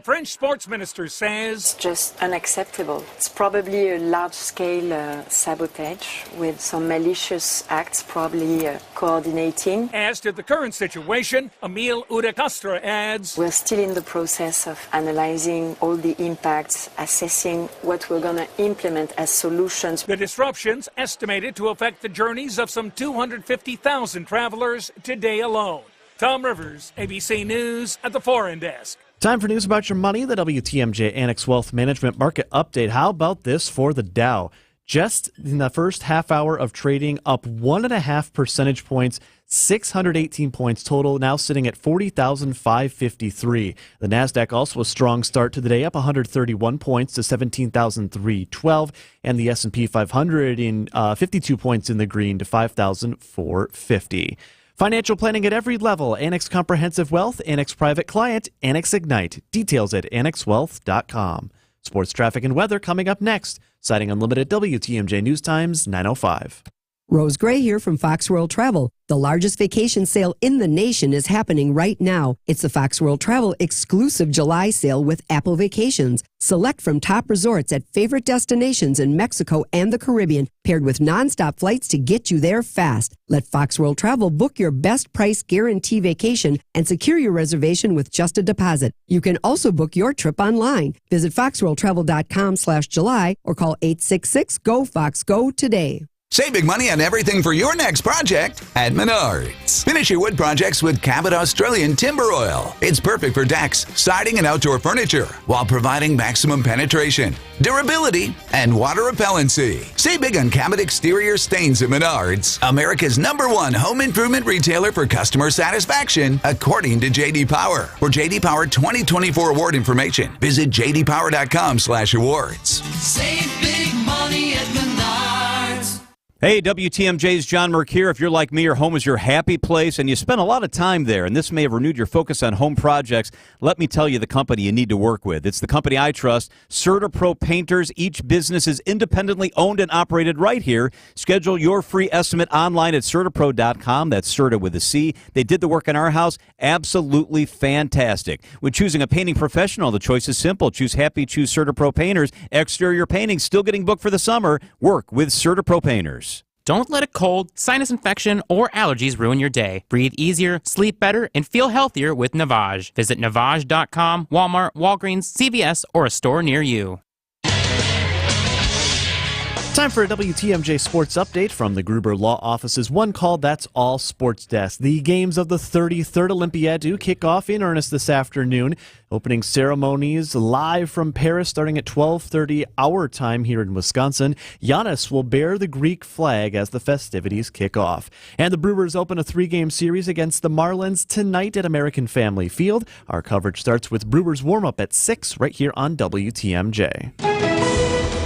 French sports minister says it's just unacceptable. It's probably a large-scale sabotage with some malicious acts probably coordinating. As to the current situation, Emile Udacastra adds, we're still in the process of analyzing all the impacts, assessing what we're going to implement as solutions. The disruptions estimated to affect the journeys of some 250,000 travelers today alone. Tom Rivers, ABC News at the Foreign Desk. Time for news about your money, the WTMJ Annex Wealth Management Market Update. How about this for the Dow? Just in the first half hour of trading, up 1.5 percentage points, 618 points total, now sitting at 40,553. The NASDAQ also a strong start to the day, up 131 points to 17,312. And the S&P 500 in 52 points in the green to 5,450. Financial planning at every level. Annex Comprehensive Wealth, Annex Private Client, Annex Ignite. Details at annexwealth.com. Sports traffic and weather coming up next. Citing Unlimited WTMJ News Times 9:05. Rose Gray here from Fox World Travel. The largest vacation sale in the nation is happening right now. It's the Fox World Travel exclusive July sale with Apple Vacations. Select from top resorts at favorite destinations in Mexico and the Caribbean, paired with nonstop flights to get you there fast. Let Fox World Travel book your best price guarantee vacation and secure your reservation with just a deposit. You can also book your trip online. Visit foxworldtravel.com/July or call 866-GO-FOX-GO today. Save big money on everything for your next project at Menards. Finish your wood projects with Cabot Australian Timber Oil. It's perfect for decks, siding, and outdoor furniture while providing maximum penetration, durability, and water repellency. Save big on Cabot exterior stains at Menards, America's #1 home improvement retailer for customer satisfaction, according to J.D. Power. For J.D. Power 2024 award information, visit jdpower.com/awards. Save big money at Menards. Hey, WTMJ's John Merck here. If you're like me, your home is your happy place, and you spend a lot of time there, and this may have renewed your focus on home projects, let me tell you the company you need to work with. It's the company I trust, CertaPro Painters. Each business is independently owned and operated right here. Schedule your free estimate online at CertaPro.com. That's Certa with a C. They did the work in our house. Absolutely fantastic. When choosing a painting professional, the choice is simple. Choose happy, choose CertaPro Painters. Exterior painting, still getting booked for the summer. Work with CertaPro Painters. Don't let a cold, sinus infection, or allergies ruin your day. Breathe easier, sleep better, and feel healthier with Navage. Visit Navage.com, Walmart, Walgreens, CVS, or a store near you. Time for a WTMJ Sports Update from the Gruber Law Office's One Call, That's All Sports Desk. The games of the 33rd Olympiad do kick off in earnest this afternoon. Opening ceremonies live from Paris starting at 12:30 our time here in Wisconsin. Giannis will bear the Greek flag as the festivities kick off. And the Brewers open a 3-game series against the Marlins tonight at American Family Field. Our coverage starts with Brewers warm-up at 6 right here on WTMJ.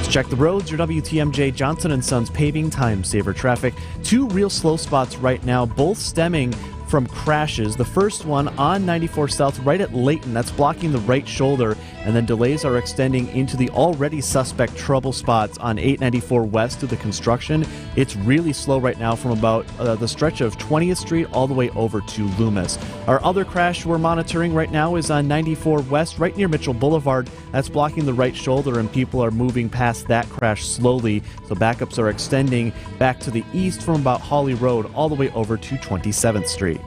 Check the roads, your WTMJ Johnson & Sons paving time saver traffic. 2 real slow spots right now, both stemming from crashes. The first one on 94 South right at Layton. That's blocking the right shoulder. And then delays are extending into the already suspect trouble spots on 894 West to the construction. It's really slow right now from about the stretch of 20th Street all the way over to Loomis. Our other crash we're monitoring right now is on 94 West right near Mitchell Boulevard. That's blocking the right shoulder and people are moving past that crash slowly. So backups are extending back to the east from about Hawley Road all the way over to 27th Street.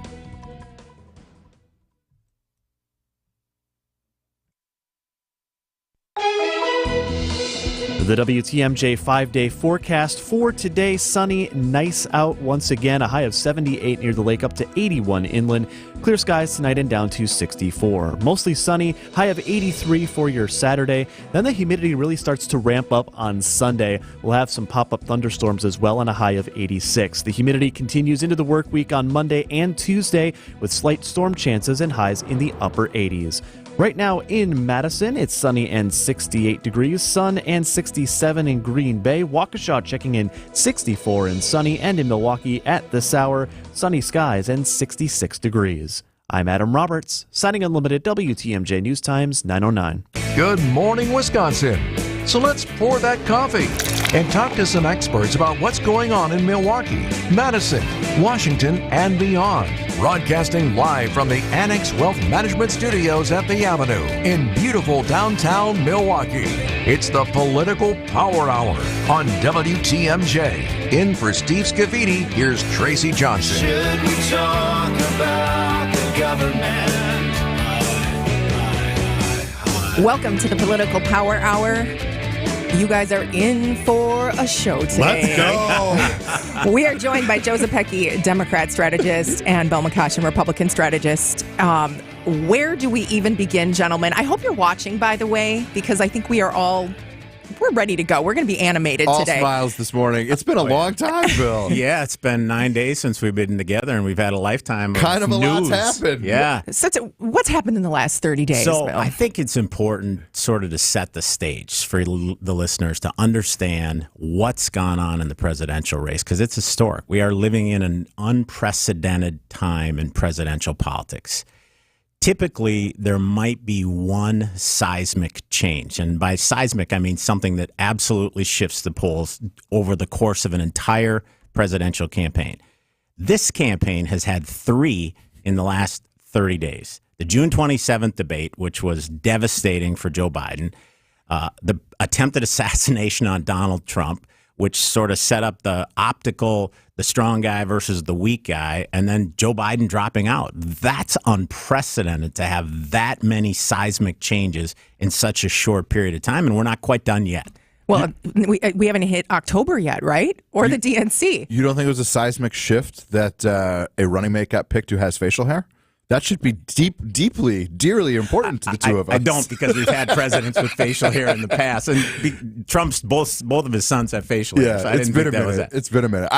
The WTMJ 5-day forecast for today, sunny, nice out once again, a high of 78 near the lake up to 81 inland. Clear skies tonight and down to 64. Mostly sunny, high of 83 for your Saturday. Then the humidity really starts to ramp up on Sunday. We'll have some pop-up thunderstorms as well and a high of 86. The humidity continues into the work week on Monday and Tuesday with slight storm chances and highs in the upper 80s. Right now in Madison, it's sunny and 68 degrees, sun and 67 in Green Bay, Waukesha checking in 64 and sunny, and in Milwaukee at this hour, sunny skies and 66 degrees. I'm Adam Roberts, signing Unlimited WTMJ News Times 909. Good morning, Wisconsin. So let's pour that coffee and talk to some experts about what's going on in Milwaukee, Madison, Washington, and beyond. Broadcasting live from the Annex Wealth Management Studios at the Avenue in beautiful downtown Milwaukee. It's the Political Power Hour on WTMJ. In for Steve Scavini, here's Tracy Johnson. Should we talk about the government? Welcome to the Political Power Hour. You guys are in for a show today. Let's go. We are joined by Joe Zepecki, Democrat strategist, and Bill McCoshen, Republican strategist. Where do we even begin, gentlemen? I hope you're watching, by the way, because I think we're ready to go. We're going to be animated All today. smiles this morning. It's been a long time, Bill. Yeah, it's been 9 days since we've been together, and we've had a lifetime of Kind of a news. lot's happened. Yeah. What's happened in the last 30 days, So Bill? I think it's important sort of to set the stage for the listeners to understand what's gone on in the presidential race, because it's historic. We are living in an unprecedented time in presidential politics. Typically, there might be one seismic change. And by seismic, I mean something that absolutely shifts the polls over the course of an entire presidential campaign. This campaign has had 3 in the last 30 days. The June 27th debate, which was devastating for Joe Biden, the attempted assassination on Donald Trump, which sort of set up the strong guy versus the weak guy, and then Joe Biden dropping out. That's unprecedented to have that many seismic changes in such a short period of time, and we're not quite done yet. Well, we haven't hit October yet, right? Or the DNC. You don't think it was a seismic shift that a running mate got picked who has facial hair? That should be dearly important to the two of us. I don't, because we've had presidents with facial hair in the past, and Trump's both of his sons have facial hair. So it's been a minute. It's been a minute.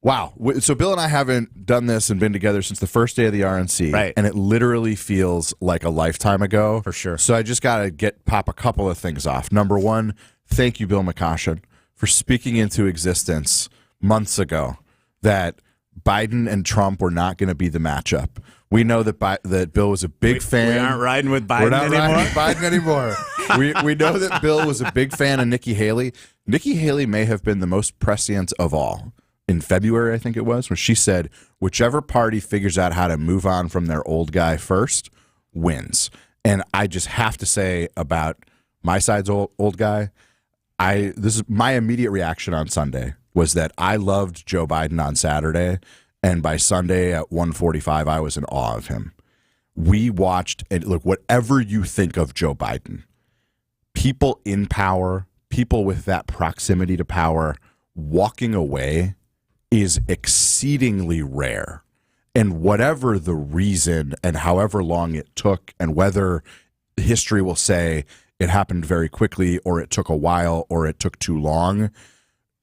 Wow. So Bill and I haven't done this and been together since the first day of the RNC, right? And it literally feels like a lifetime ago, for sure. So I just got to pop a couple of things off. Number one, thank you, Bill McCoshen, for speaking into existence months ago that Biden and Trump were not going to be the matchup. We know that Bill was a big fan. We aren't riding with Biden We're not anymore. riding with Biden anymore. we know that Bill was a big fan of Nikki Haley. Nikki Haley may have been the most prescient of all. In February, I think it was, when she said, whichever party figures out how to move on from their old guy first wins. And I just have to say about my side's old guy, this is my immediate reaction on Sunday was that I loved Joe Biden on Saturday, and by Sunday at 1:45, I was in awe of him. We watched, and look, whatever you think of Joe Biden, people in power, people with that proximity to power, walking away is exceedingly rare. And whatever the reason and however long it took, and whether history will say it happened very quickly or it took a while or it took too long,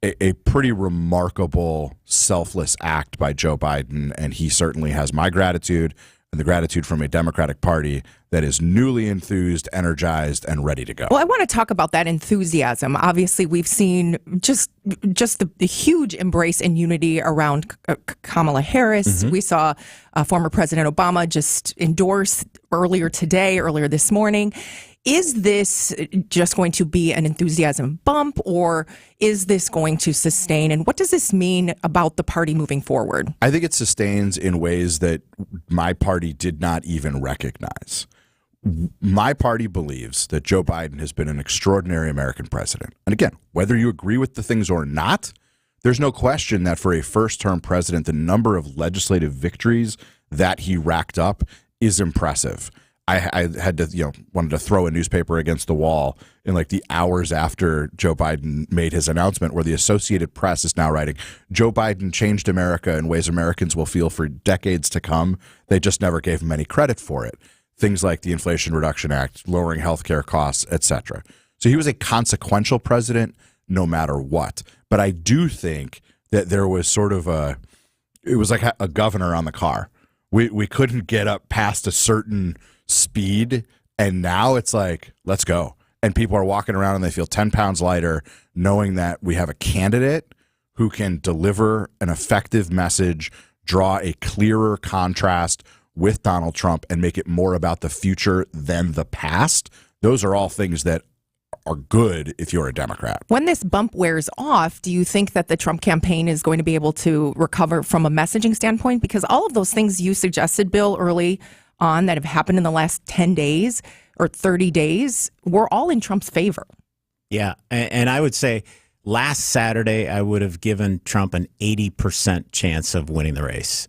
a pretty remarkable selfless act by Joe Biden, and he certainly has my gratitude and the gratitude from a Democratic Party that is newly enthused, energized, and ready to go. Well, I want to talk about that enthusiasm. Obviously, we've seen just the huge embrace and unity around Kamala Harris. Mm-hmm. We saw former President Obama just endorse earlier this morning. Is this just going to be an enthusiasm bump, or is this going to sustain? And what does this mean about the party moving forward? I think it sustains in ways that my party did not even recognize. My party believes that Joe Biden has been an extraordinary American president. And again, whether you agree with the things or not, there's no question that for a first-term president, the number of legislative victories that he racked up is impressive. I had to, wanted to throw a newspaper against the wall in like the hours after Joe Biden made his announcement, where the Associated Press is now writing, Joe Biden changed America in ways Americans will feel for decades to come. They just never gave him any credit for it. Things like the Inflation Reduction Act, lowering healthcare costs, etc. So he was a consequential president no matter what. But I do think that there was sort of it was like a governor on the car. We couldn't get up past a certain speed, and now it's like, let's go. And people are walking around and they feel 10 pounds lighter, knowing that we have a candidate who can deliver an effective message, draw a clearer contrast with Donald Trump, and make it more about the future than the past. Those are all things that are good if you're a Democrat. When this bump wears off, do you think that the Trump campaign is going to be able to recover from a messaging standpoint? Because all of those things you suggested, Bill, early on that have happened in the last 10 days or 30 days were all in Trump's favor. Yeah, and I would say last Saturday I would have given Trump an 80% chance of winning the race.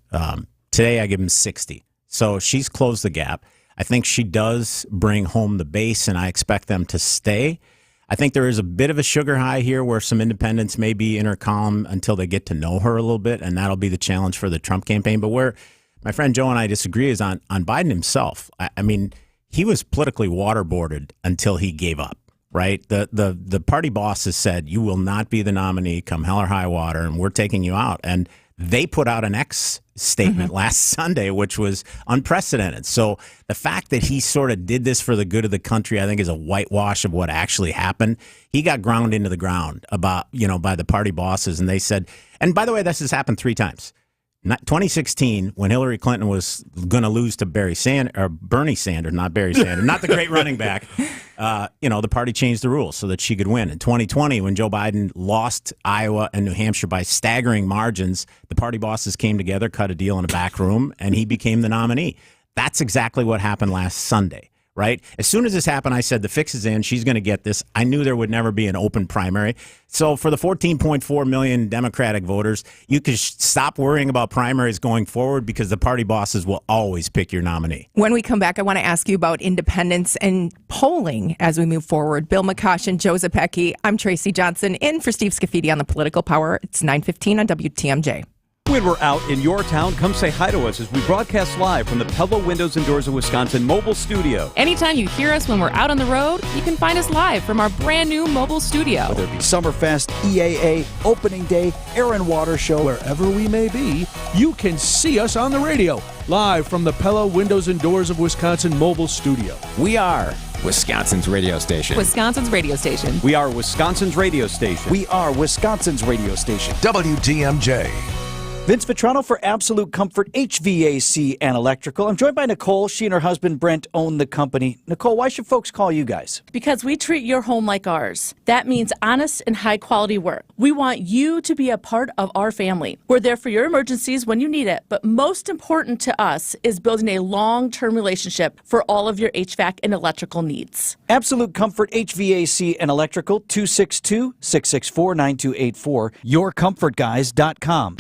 Today I give him 60. So she's closed the gap. I think she does bring home the base, and I expect them to stay. I think there is a bit of a sugar high here where some independents may be in her column until they get to know her a little bit, and that'll be the challenge for the Trump campaign. But where my friend Joe and I disagree is on Biden himself. I mean, he was politically waterboarded until he gave up. Right, the party bosses said you will not be the nominee come hell or high water, and we're taking you out. And they put out an X statement last Sunday, which was unprecedented. So the fact that he sort of did this for the good of the country, I think, is a whitewash of what actually happened. He got ground into the ground by the party bosses, and they said. And by the way, this has happened 3 times. 2016, when Hillary Clinton was going to lose to Bernie Sanders, not Barry Sanders, not the great running back, the party changed the rules so that she could win. In 2020, when Joe Biden lost Iowa and New Hampshire by staggering margins, the party bosses came together, cut a deal in a back room, and he became the nominee. That's exactly what happened last Sunday. Right? As soon as this happened, I said the fix is in. She's going to get this. I knew there would never be an open primary. So for the 14.4 million Democratic voters, you could stop worrying about primaries going forward because the party bosses will always pick your nominee. When we come back, I want to ask you about independence and polling as we move forward. Bill McCoshen, Joe Zepecki. I'm Tracy Johnson, in for Steve Scafidi on the Political Power. It's 9:15 on WTMJ. When we're out in your town, come say hi to us as we broadcast live from the Pella Windows and Doors of Wisconsin mobile studio. Anytime you hear us when we're out on the road, you can find us live from our brand new mobile studio. Whether it be Summerfest, EAA, Opening Day, Air and Water Show, wherever we may be, you can see us on the radio, live from the Pella Windows and Doors of Wisconsin mobile studio. We are Wisconsin's radio station. Wisconsin's radio station. We are Wisconsin's radio station. We are Wisconsin's radio station. WTMJ. Vince Vitrano for Absolute Comfort HVAC and Electrical. I'm joined by Nicole. She and her husband Brent own the company. Nicole, why should folks call you guys? Because we treat your home like ours. That means honest and high quality work. We want you to be a part of our family. We're there for your emergencies when you need it, but most important to us is building a long-term relationship for all of your HVAC and electrical needs. Absolute Comfort HVAC and Electrical, 262-664-9284, yourcomfortguys.com.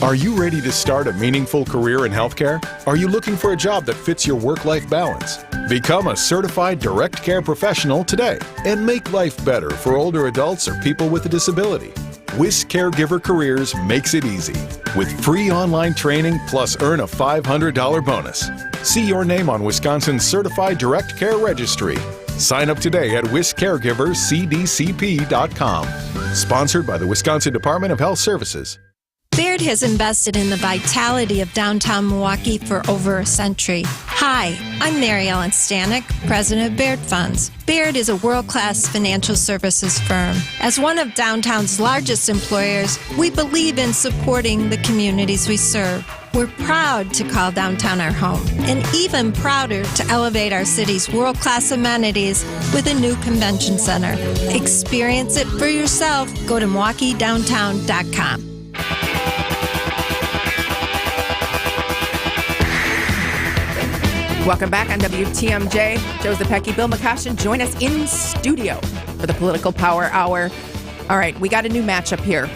Are you ready to start a meaningful career in healthcare? Are you looking for a job that fits your work-life balance? Become a certified direct care professional today and make life better for older adults or people with a disability. WIS Caregiver Careers makes it easy with free online training plus earn a $500 bonus. See your name on Wisconsin's Certified Direct Care Registry. Sign up today at wiscaregivercdcp.com. Sponsored by the Wisconsin Department of Health Services. Baird has invested in the vitality of downtown Milwaukee for over a century. Hi, I'm Mary Ellen Stanek, president of Baird Funds. Baird is a world-class financial services firm. As one of downtown's largest employers, we believe in supporting the communities we serve. We're proud to call downtown our home, and even prouder to elevate our city's world-class amenities with a new convention center. Experience it for yourself. Go to MilwaukeeDowntown.com. Welcome back on WTMJ. Joe Zepecki, Bill McCoshen join us in studio for the Political Power Hour. All right, we got a new matchup here.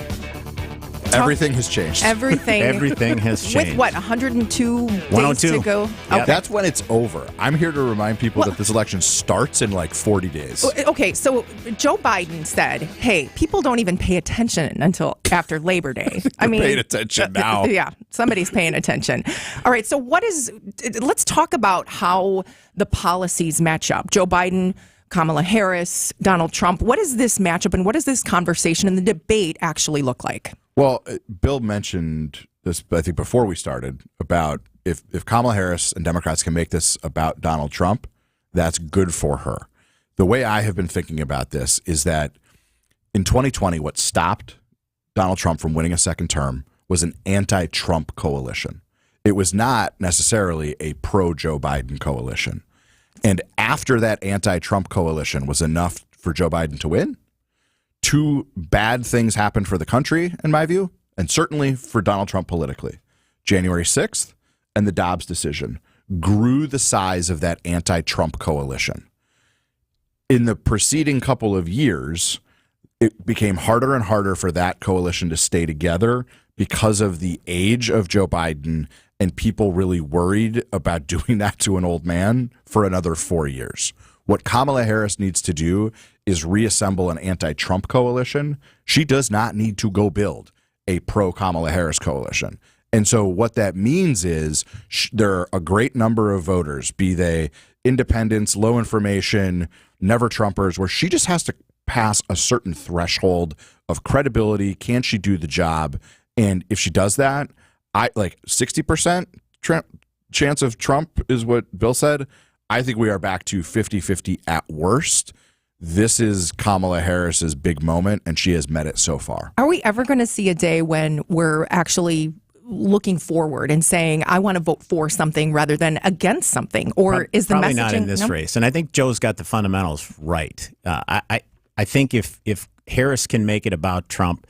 Everything has changed. Everything has changed. With what, 102 days to go? Okay. That's when it's over. I'm here to remind people that this election starts in like 40 days. Okay, so Joe Biden said, hey, people don't even pay attention until after Labor Day. I mean, paying attention now. Yeah, somebody's paying attention. All right, so let's talk about how the policies match up. Joe Biden, Kamala Harris, Donald Trump. What is this matchup and what does this conversation and the debate actually look like? Well, Bill mentioned this, I think, before we started, about if Kamala Harris and Democrats can make this about Donald Trump, that's good for her. The way I have been thinking about this is that in 2020, what stopped Donald Trump from winning a second term was an anti-Trump coalition. It was not necessarily a pro-Joe Biden coalition. And after that anti-Trump coalition was enough for Joe Biden to win. 2 bad things happened for the country, in my view, and certainly for Donald Trump politically. January 6th and the Dobbs decision grew the size of that anti-Trump coalition. In the preceding couple of years, it became harder and harder for that coalition to stay together because of the age of Joe Biden and people really worried about doing that to an old man for another 4 years. What Kamala Harris needs to do is reassemble an anti-Trump coalition. She does not need to go build a pro-Kamala Harris coalition. And so what that means is there are a great number of voters, be they independents, low information, never Trumpers, where she just has to pass a certain threshold of credibility. Can she do the job? And if she does that, 60% chance of Trump is what Bill said. I think we are back to 50-50 at worst. This is Kamala Harris's big moment, and she has met it so far. Are we ever going to see a day when we're actually looking forward and saying, I want to vote for something rather than against something? Or is the probably messaging not in this race? And I think Joe's got the fundamentals right. I think if Harris can make it about Trump,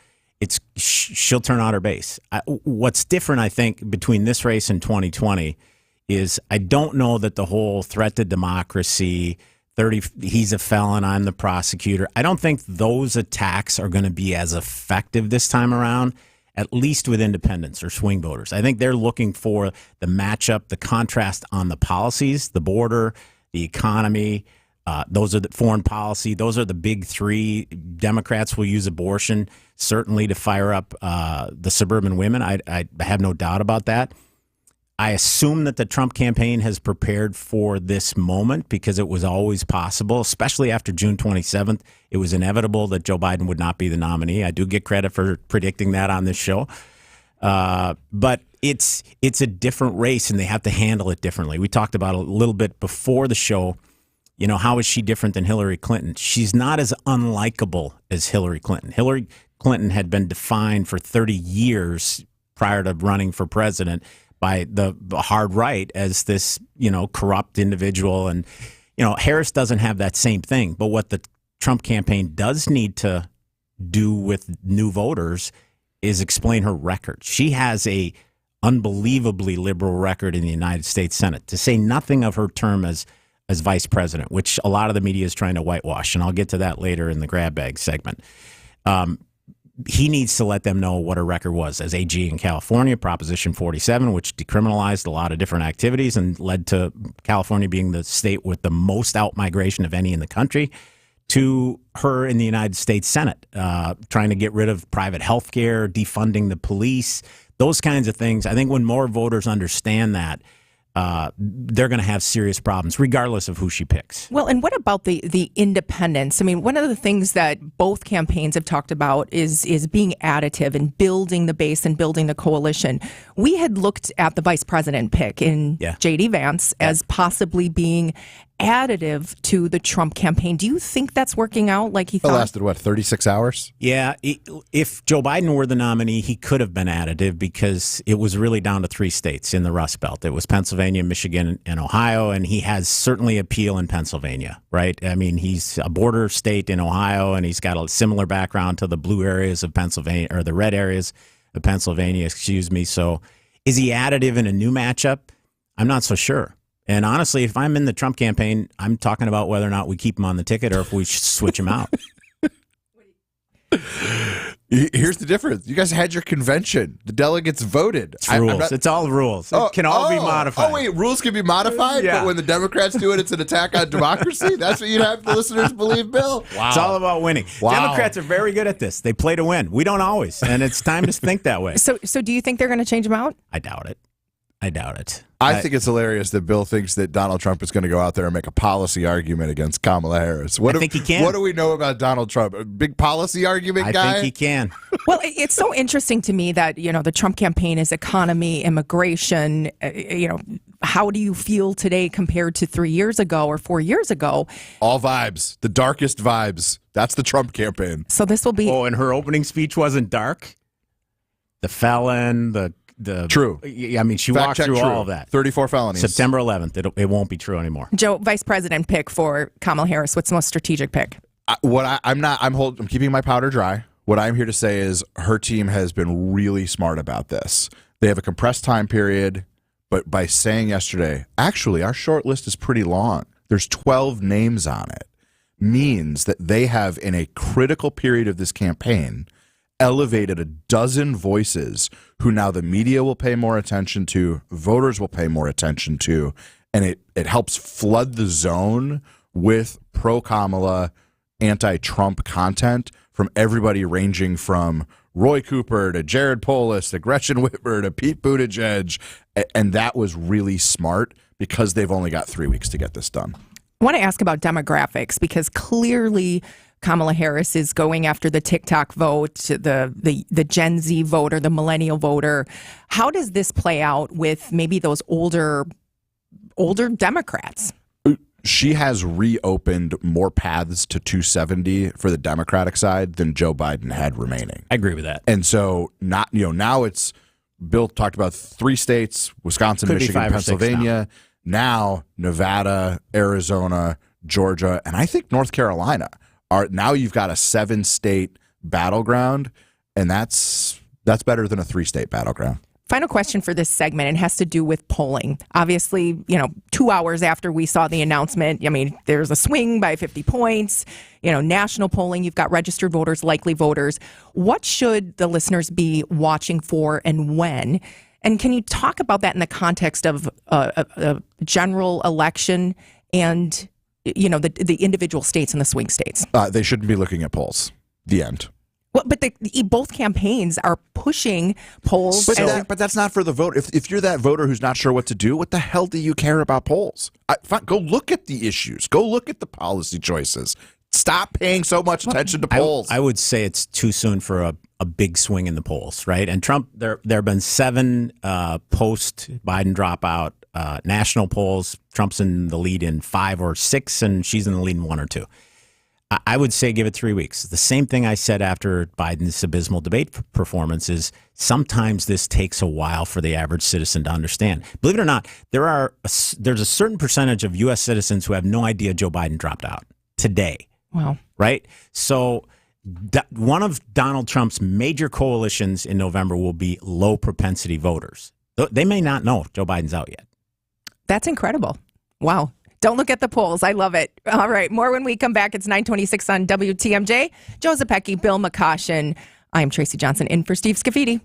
she'll turn out her base. What's different, I think, between this race and 2020 is I don't know that the whole threat to democracy, he's a felon, I'm the prosecutor, I don't think those attacks are going to be as effective this time around, at least with independents or swing voters. I think they're looking for the matchup, the contrast on the policies, the border, the economy. Those are the foreign policy. Those are the big 3. Democrats will use abortion certainly to fire up the suburban women. I have no doubt about that. I assume that the Trump campaign has prepared for this moment because it was always possible, especially after June 27th. It was inevitable that Joe Biden would not be the nominee. I do get credit for predicting that on this show. But it's a different race, and they have to handle it differently. We talked about a little bit before the show. You know, how is she different than Hillary Clinton? She's not as unlikable as Hillary Clinton. Hillary Clinton had been defined for 30 years prior to running for president by the hard right as this, corrupt individual. And, Harris doesn't have that same thing. But what the Trump campaign does need to do with new voters is explain her record. She has a unbelievably liberal record in the United States Senate, to say nothing of her term as vice president, which a lot of the media is trying to whitewash. And I'll get to that later in the grab bag segment. He needs to let them know what her record was as AG in California, Proposition 47, which decriminalized a lot of different activities and led to California being the state with the most out-migration of any in the country, to her in the United States Senate, trying to get rid of private health care, defunding the police, those kinds of things. I think when more voters understand that, they're going to have serious problems, regardless of who she picks. Well, and what about the independents? I mean, one of the things that both campaigns have talked about is being additive and building the base and building the coalition. We had looked at the vice president pick in J.D. Vance as possibly being additive to the Trump campaign. Do you think that's working out like he thought? It lasted, 36 hours? Yeah. If Joe Biden were the nominee, he could have been additive because it was really down to 3 states in the Rust Belt. It was Pennsylvania, Michigan, and Ohio, and he has certainly appeal in Pennsylvania, right? I mean, he's a border state in Ohio, and he's got a similar background to the blue areas of Pennsylvania, or the red areas of Pennsylvania, excuse me. So is he additive in a new matchup? I'm not so sure. And honestly, if I'm in the Trump campaign, I'm talking about whether or not we keep him on the ticket or if we switch him out. Here's the difference. You guys had your convention. The delegates voted. It's rules. It's all rules. It can all be modified. Oh, wait. Rules can be modified? Yeah. But when the Democrats do it, it's an attack on democracy? That's what you'd have the listeners believe, Bill? Wow. It's all about winning. Wow. Democrats are very good at this. They play to win. We don't always. And it's time to think that way. So do you think they're going to change him out? I doubt it. I think it's hilarious that Bill thinks that Donald Trump is going to go out there and make a policy argument against Kamala Harris. I think he can. What do we know about Donald Trump? A big policy argument guy? I think he can. Well, it's so interesting to me that, the Trump campaign is economy, immigration. How do you feel today compared to 3 years ago or 4 years ago? All vibes. The darkest vibes. That's the Trump campaign. So this will be... Oh, and her opening speech wasn't dark? The felon, the true. I mean, she walked through all of that. 34 felonies. September 11th. It won't be true anymore. Joe, vice president pick for Kamala Harris. What's the most strategic pick? I'm keeping my powder dry. What I'm here to say is her team has been really smart about this. They have a compressed time period, but by saying yesterday, actually, our short list is pretty long. There's 12 names on it. Means that they have, in a critical period of this campaign, elevated a dozen voices who now the media will pay more attention to, voters will pay more attention to, and it helps flood the zone with pro-Kamala, anti-Trump content from everybody ranging from Roy Cooper to Jared Polis to Gretchen Whitmer to Pete Buttigieg, and that was really smart because they've only got 3 weeks to get this done. I want to ask about demographics because clearly Kamala Harris is going after the TikTok vote, the Gen Z voter, the millennial voter. How does this play out with maybe those older Democrats? She has reopened more paths to 270 for the Democratic side than Joe Biden had remaining. I agree with that. And so now it's Bill talked about 3 states, Wisconsin, Could be Michigan, 5 or 6 Pennsylvania. Now Nevada, Arizona, Georgia, and I think North Carolina are now. You've got a 7-state battleground, and that's better than a 3-state battleground. Final question for this segment. It has to do with polling. Obviously, 2 hours after we saw the announcement, there's a swing by 50 points. National polling, you've got registered voters, likely voters. What should the listeners be watching for and when? And can you talk about that in the context of a general election and, the individual states and the swing states? They shouldn't be looking at polls. The end. Well, but both campaigns are pushing polls. But that's not for the vote. If you're that voter who's not sure what to do, what the hell do you care about polls? Go look at the issues. Go look at the policy choices. Stop paying so much attention to polls. I would say it's too soon for a big swing in the polls, right? And Trump, there have been 7 post-Biden dropout national polls. Trump's in the lead in 5 or 6, and she's in the lead in 1 or 2. I would say give it 3 weeks. The same thing I said after Biden's abysmal debate performance is sometimes this takes a while for the average citizen to understand. Believe it or not, there's a certain percentage of U.S. citizens who have no idea Joe Biden dropped out today. Wow. Right? So one of Donald Trump's major coalitions in November will be low propensity voters. They may not know Joe Biden's out yet. That's incredible. Wow. Don't look at the polls. I love it. All right. More when we come back. It's 9:26 on WTMJ. Joe Zepecki, Bill McCoshen. I'm Tracy Johnson in for Steve Scafidi.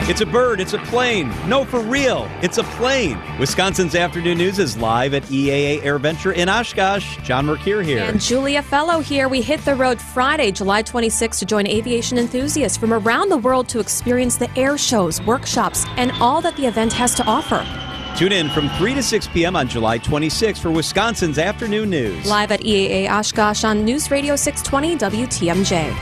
It's a bird. It's a plane. No, for real. It's a plane. Wisconsin's Afternoon News is live at EAA Air Venture in Oshkosh. John Mercure here. And Julia Fellow here. We hit the road Friday, July 26th to join aviation enthusiasts from around the world to experience the air shows, workshops, and all that the event has to offer. Tune in from 3 to 6 p.m. on July 26th for Wisconsin's Afternoon News. Live at EAA Oshkosh on News Radio 620 WTMJ.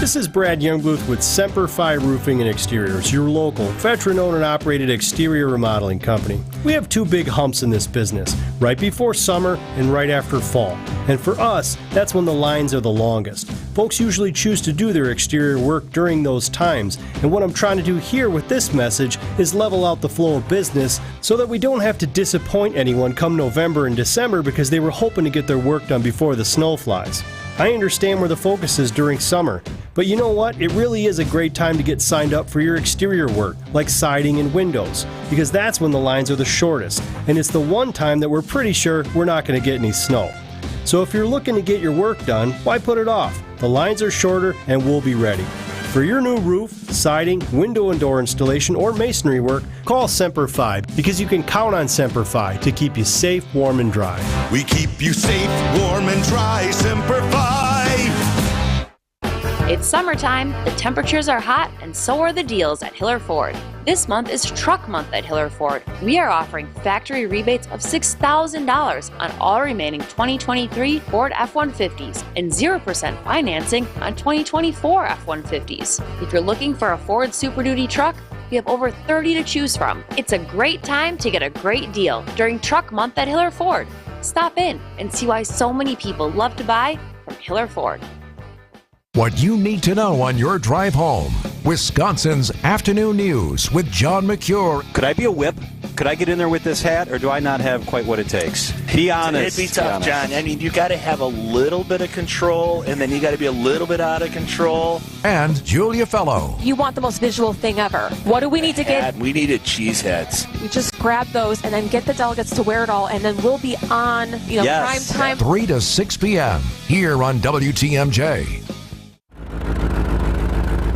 This is Brad Youngbooth with Semper Fi Roofing and Exteriors, your local, veteran-owned and operated exterior remodeling company. We have 2 big humps in this business, right before summer and right after fall. And for us, that's when the lines are the longest. Folks usually choose to do their exterior work during those times, and what I'm trying to do here with this message is level out the flow of business so that we don't have to disappoint anyone come November and December because they were hoping to get their work done before the snow flies. I understand where the focus is during summer, but you know what? It really is a great time to get signed up for your exterior work, like siding and windows, because that's when the lines are the shortest, and it's the one time that we're pretty sure we're not going to get any snow. So if you're looking to get your work done, why put it off? The lines are shorter and we'll be ready. For your new roof, siding, window and door installation, or masonry work, call Semper Fi, because you can count on Semper Fi to keep you safe, warm, and dry. We keep you safe, warm, and dry. Semper Fi. It's summertime, the temperatures are hot, and so are the deals at Hiller Ford. This month is Truck Month at Hiller Ford. We are offering factory rebates of $6,000 on all remaining 2023 Ford F-150s and 0% financing on 2024 F-150s. If you're looking for a Ford Super Duty truck, we have over 30 to choose from. It's a great time to get a great deal during Truck Month at Hiller Ford. Stop in and see why so many people love to buy from Hiller Ford. What you need to know on your drive home. Wisconsin's Afternoon News with John McCure. Could I be a whip? Could I get in there with this hat, or do I not have quite what it takes? Be honest. It'd be tough, John. I mean, you got to have a little bit of control, and then you got to be a little bit out of control. And Julia Fellow. You want the most visual thing ever. What do we need to get? We needed cheese heads. We just grab those and then get the delegates to wear it all, and then we'll be on, prime time. 3 to 6 p.m. here on WTMJ.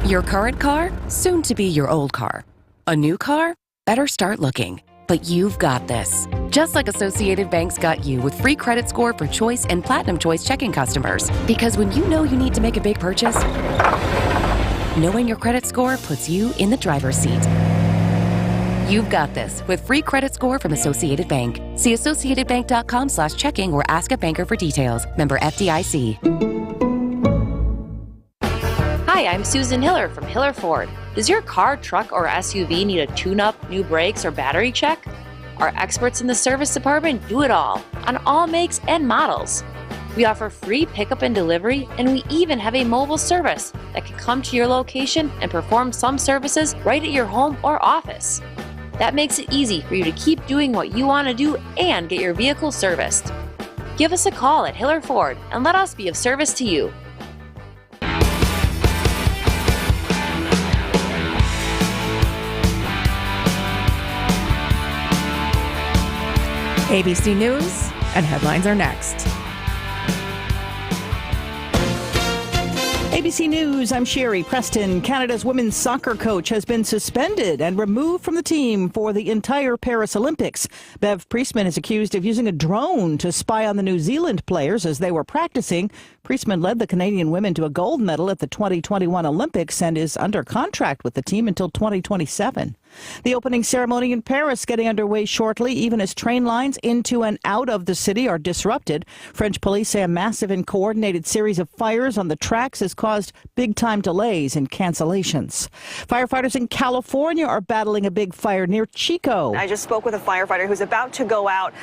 Your current car, soon to be your old car. A new car? Better start looking. But you've got this. Just like Associated Bank's got you with free credit score for Choice and Platinum Choice checking customers. Because when you know you need to make a big purchase, knowing your credit score puts you in the driver's seat. You've got this with free credit score from Associated Bank. See associatedbank.com/checking or ask a banker for details. Member FDIC. Hi, I'm Susan Hiller from Hiller Ford. Does your car, truck, or SUV need a tune-up, new brakes, or battery check? Our experts in the service department do it all, on all makes and models. We offer free pickup and delivery, and we even have a mobile service that can come to your location and perform some services right at your home or office. That makes it easy for you to keep doing what you want to do and get your vehicle serviced. Give us a call at Hiller Ford and let us be of service to you. ABC News and headlines are next. ABC News, I'm Sherry Preston. Canada's women's soccer coach has been suspended and removed from the team for the entire Paris Olympics. Bev Priestman is accused of using a drone to spy on the New Zealand players as they were practicing. Priestman led the Canadian women to a gold medal at the 2021 Olympics and is under contract with the team until 2027. The opening ceremony in Paris getting underway shortly, even as train lines into and out of the city are disrupted. French police say a massive and coordinated series of fires on the tracks has caused big-time delays and cancellations. Firefighters in California are battling a big fire near Chico. I just spoke with a firefighter who's about to go out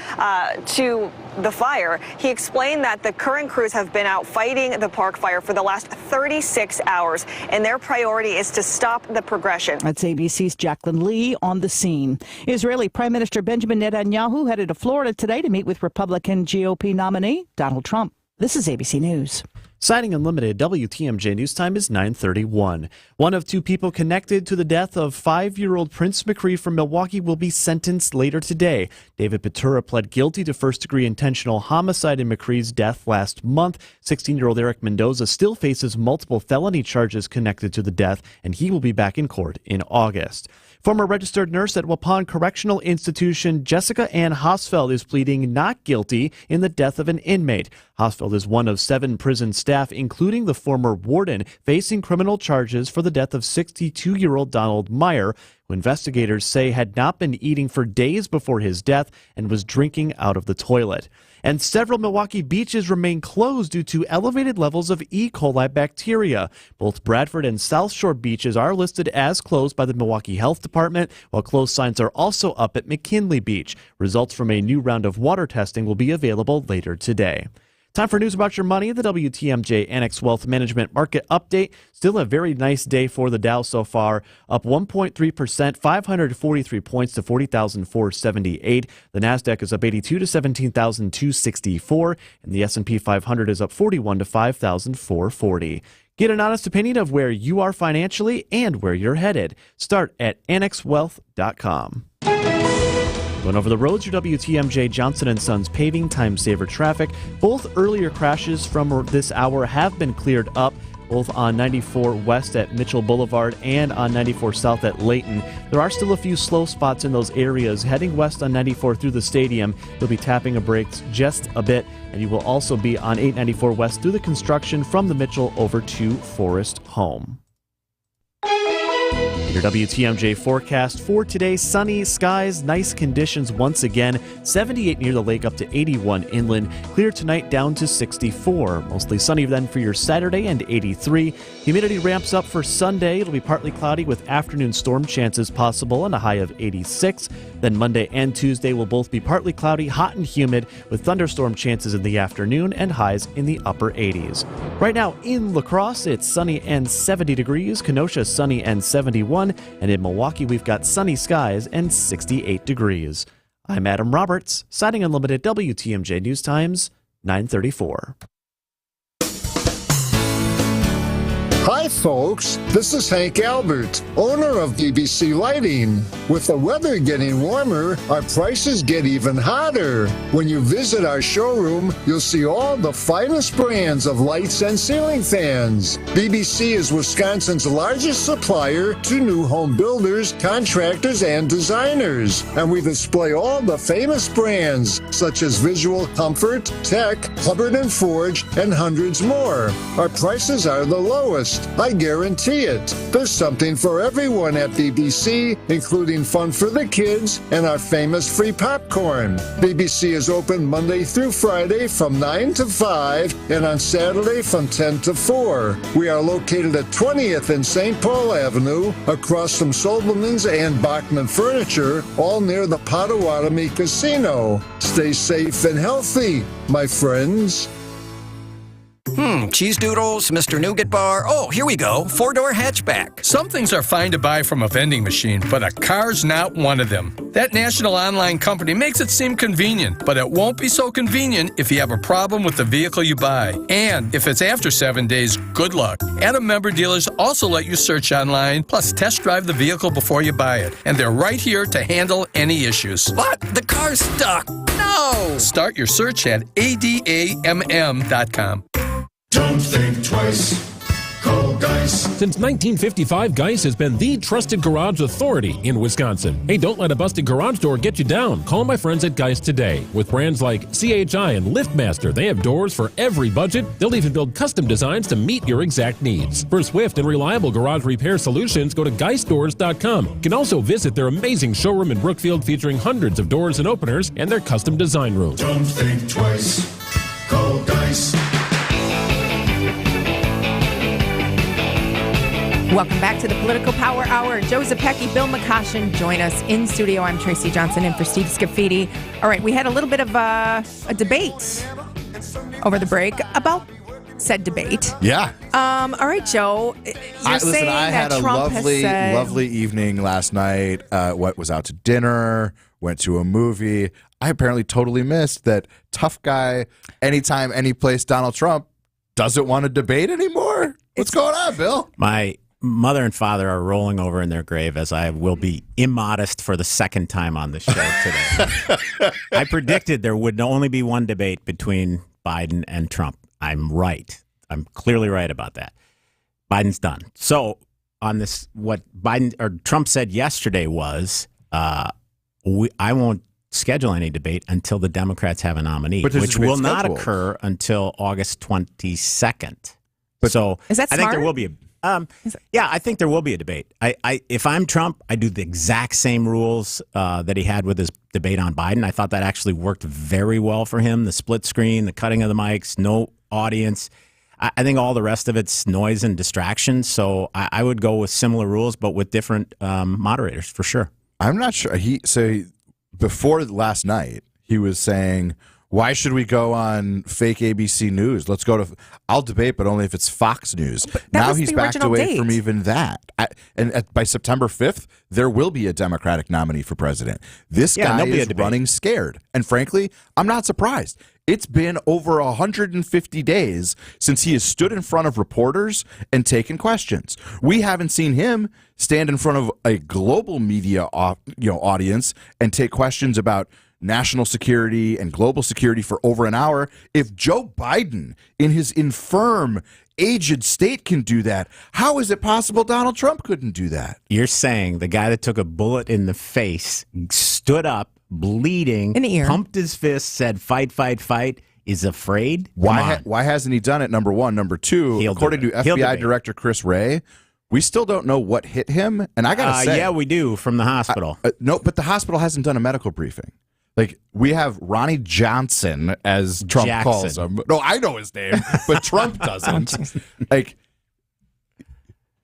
to the fire. He explained that the current crews have been out fighting the park fire for the last 36 hours, and their priority is to stop the progression. That's ABC's Jacqueline Lee on the scene. Israeli Prime Minister Benjamin Netanyahu headed to Florida today to meet with Republican GOP nominee Donald Trump. This is ABC News. Signing Unlimited, WTMJ News Time is 9:31. One of two people connected to the death of 5-year-old Prince McCree from Milwaukee will be sentenced later today. David Patura pled guilty to first-degree intentional homicide in McCree's death last month. 16-year-old Eric Mendoza still faces multiple felony charges connected to the death, and he will be back in court in August. Former registered nurse at Waupun Correctional Institution, Jessica Ann Hosfeld, is pleading not guilty in the death of an inmate. Hosfeld is one of 7 prison staff, including the former warden, facing criminal charges for the death of 62-year-old Donald Meyer, who investigators say had not been eating for days before his death and was drinking out of the toilet. And several Milwaukee beaches remain closed due to elevated levels of E. coli bacteria. Both Bradford and South Shore beaches are listed as closed by the Milwaukee Health Department, while closed signs are also up at McKinley Beach. Results from a new round of water testing will be available later today. Time for news about your money. The WTMJ Annex Wealth Management Market Update. Still a very nice day for the Dow so far. Up 1.3%, 543 points to 40,478. The Nasdaq is up 82 to 17,264. And the S&P 500 is up 41 to 5,440. Get an honest opinion of where you are financially and where you're headed. Start at annexwealth.com. Going over the roads, your WTMJ Johnson & Sons paving time saver traffic. Both earlier crashes from this hour have been cleared up, both on 94 West at Mitchell Boulevard and on 94 South at Layton. There are still a few slow spots in those areas. Heading west on 94 through the stadium, you'll be tapping the brakes just a bit, and you will also be on 894 West through the construction from the Mitchell over to Forest Home. Your WTMJ forecast for today: sunny skies, nice conditions once again. 78 near the lake, up to 81 inland. Clear tonight, down to 64. Mostly sunny then for your Saturday, and 83. Humidity ramps up for Sunday. It'll be partly cloudy with afternoon storm chances possible and a high of 86. Then Monday and Tuesday will both be partly cloudy, hot and humid with thunderstorm chances in the afternoon and highs in the upper 80s. Right now in La Crosse, it's sunny and 70 degrees. Kenosha, sunny and 71. 61. And in Milwaukee, we've got sunny skies and 68 degrees. I'm Adam Roberts, citing Unlimited WTMJ News Times, 9:34. Hi, folks. This is Hank Albert, owner of BBC Lighting. With the weather getting warmer, our prices get even hotter. When you visit our showroom, you'll see all the finest brands of lights and ceiling fans. BBC is Wisconsin's largest supplier to new home builders, contractors, and designers. And we display all the famous brands, such as Visual Comfort, Tech, Hubbard & Forge, and hundreds more. Our prices are the lowest. I guarantee it. There's something for everyone at BBC, including fun for the kids and our famous free popcorn. BBC is open Monday through Friday from 9 to 5 and on Saturday from 10 to 4. We are located at 20th and St. Paul Avenue, across from Sobelman's and Bachman Furniture, all near the Potawatomi Casino. Stay safe and healthy, my friends. Cheese doodles, Mr. Nougat Bar. Oh, here we go. 4-door hatchback. Some things are fine to buy from a vending machine, but a car's not one of them. That national online company makes it seem convenient, but it won't be so convenient if you have a problem with the vehicle you buy. And if it's after 7 days, good luck. Adam member dealers also let you search online, plus test drive the vehicle before you buy it. And they're right here to handle any issues. But the car's stuck. No! Start your search at adamm.com. Don't think twice. Call Geis. Since 1955, Geis has been the trusted garage authority in Wisconsin. Hey, don't let a busted garage door get you down. Call my friends at Geis today. With brands like CHI and LiftMaster, they have doors for every budget. They'll even build custom designs to meet your exact needs. For swift and reliable garage repair solutions, go to geisdoors.com. You can also visit their amazing showroom in Brookfield featuring hundreds of doors and openers and their custom design rooms. Don't think twice. Call Geis. Welcome back to the Political Power Hour. Joe Zepecki, Bill McCoshen join us in studio. I'm Tracy Johnson in for Steve Scafidi. All right, we had a little bit of a debate over the break about said debate. Yeah. All right, Joe. You're saying I that had Trump a has said... lovely evening last night. Was out to dinner, went to a movie. I apparently totally missed that tough guy, anytime, any place Donald Trump doesn't want to debate anymore. What's going on, Bill? My mother and father are rolling over in their grave as I will be immodest for the second time on the show today. I predicted there would only be one debate between Biden and Trump. I'm right. I'm clearly right about that. Biden's done. So on this, what Trump said yesterday was, I won't schedule any debate until the Democrats have a nominee, which will not occur until August 22nd. So is that I think smart? there will be I think there will be a debate. If I'm Trump, I do the exact same rules that he had with his debate on Biden. I thought that actually worked very well for him. The split screen, the cutting of the mics, no audience. I think all the rest of it's noise and distractions. So I would go with similar rules, but with different moderators for sure. I'm not sure. Before last night, he was saying, why should we go on fake ABC News? Let's go to, I'll debate, but only if it's Fox News. Now he's backed away from even that. By September 5th, there will be a Democratic nominee for president. This guy is running scared. And frankly, I'm not surprised. It's been over 150 days since he has stood in front of reporters and taken questions. We haven't seen him stand in front of a global media audience and take questions about national security and global security for over an hour. If Joe Biden, in his infirm, aged state, can do that, how is it possible Donald Trump couldn't do that? You're saying the guy that took a bullet in the face, stood up, bleeding, in the ear, pumped his fist, said, fight, fight, fight, is afraid? Why hasn't he done it, number one? Number two, according to FBI Director Chris Wray, we still don't know what hit him. And I got to say... yeah, we do, from the hospital. No, but the hospital hasn't done a medical briefing. Like, we have Ronnie Johnson, as Trump calls him. No, I know his name, but Trump doesn't. Like,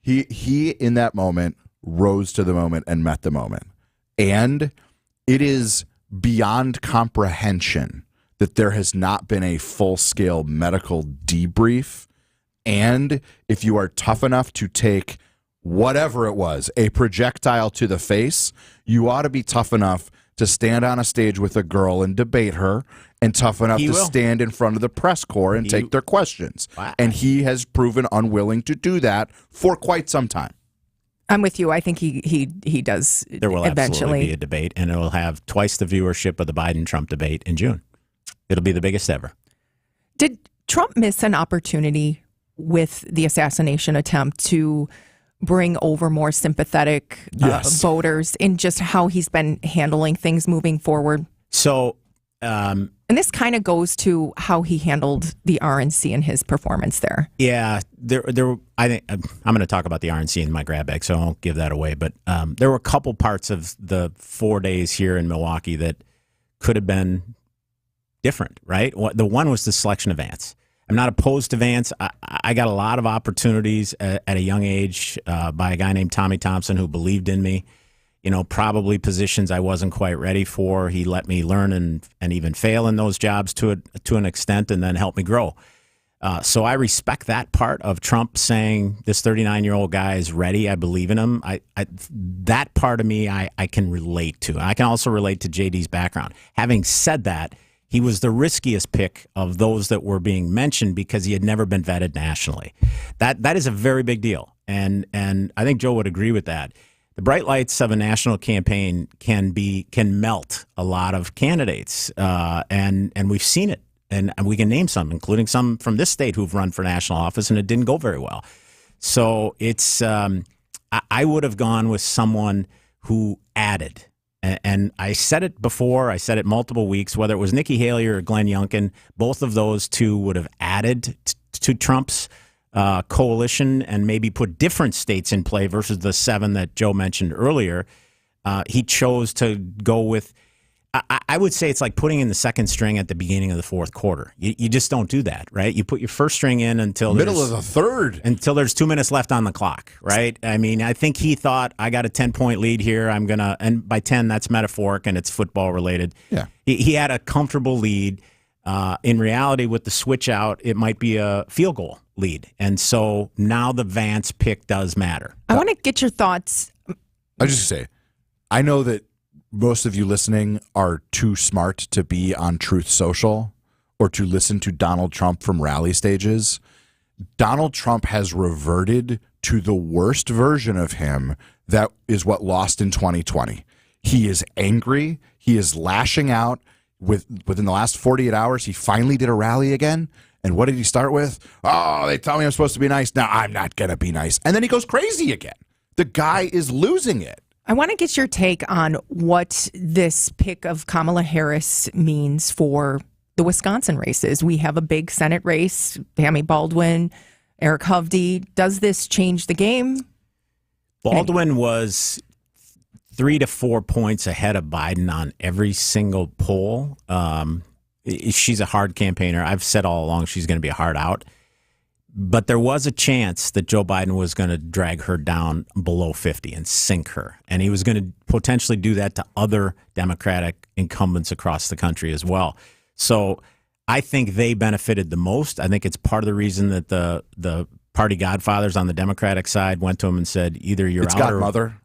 he in that moment rose to the moment and met the moment. And it is beyond comprehension that there has not been a full-scale medical debrief. And if you are tough enough to take whatever it was, a projectile to the face, you ought to be tough enough to stand on a stage with a girl and debate her, and tough enough to stand in front of the press corps and take their questions. Wow. And he has proven unwilling to do that for quite some time. I'm with you. I think he does eventually. There will absolutely be a debate, and it will have twice the viewership of the Biden-Trump debate in June. It'll be the biggest ever. Did Trump miss an opportunity with the assassination attempt to bring over more sympathetic voters in just how he's been handling things moving forward? So, and this kind of goes to how he handled the RNC and his performance there. Yeah, I think I'm going to talk about the RNC in my grab bag, so I won't give that away. But there were a couple parts of the 4 days here in Milwaukee that could have been different, right? The one was the selection of Vance. I'm not opposed to Vance. I got a lot of opportunities at a young age by a guy named Tommy Thompson who believed in me. You know, probably positions I wasn't quite ready for. He let me learn and even fail in those jobs to an extent, and then help me grow. So I respect that part of Trump saying this 39-year-old guy is ready. I believe in him. That part of me I can relate to. I can also relate to JD's background. Having said that, he was the riskiest pick of those that were being mentioned because he had never been vetted nationally. That is a very big deal, and I think Joe would agree with that. The bright lights of a national campaign can melt a lot of candidates, and we've seen it, and we can name some, including some from this state who've run for national office, and it didn't go very well. So it's I would have gone with someone who added. And I said it before, I said it multiple weeks, whether it was Nikki Haley or Glenn Youngkin, both of those two would have added to Trump's coalition and maybe put different states in play versus the 7 that Joe mentioned earlier. He chose to go with, I would say it's like putting in the second string at the beginning of the fourth quarter. You just don't do that, right? You put your first string in until middle of the third, until there's 2 minutes left on the clock, right? I mean, I think he thought, I got a 10-point lead here. I'm gonna, and by 10, that's metaphoric and it's football related. Yeah, he had a comfortable lead. In reality, with the switch out, it might be a field goal lead, and so now the Vance pick does matter. I want to get your thoughts. I just say, I know that most of you listening are too smart to be on Truth Social or to listen to Donald Trump from rally stages. Donald Trump has reverted to the worst version of him that is what lost in 2020. He is angry. He is lashing out. Within the last 48 hours, he finally did a rally again. And what did he start with? Oh, they tell me I'm supposed to be nice. Now I'm not going to be nice. And then he goes crazy again. The guy is losing it. I want to get your take on what this pick of Kamala Harris means for the Wisconsin races. We have a big Senate race, Tammy Baldwin, Eric Hovde. Does this change the game? Baldwin was 3 to 4 points ahead of Biden on every single poll. She's a hard campaigner. I've said all along she's going to be a hard out. But there was a chance that Joe Biden was going to drag her down below 50 and sink her. And he was going to potentially do that to other Democratic incumbents across the country as well. So I think they benefited the most. I think it's part of the reason that the party godfathers on the Democratic side went to him and said, either you're it's out godmother.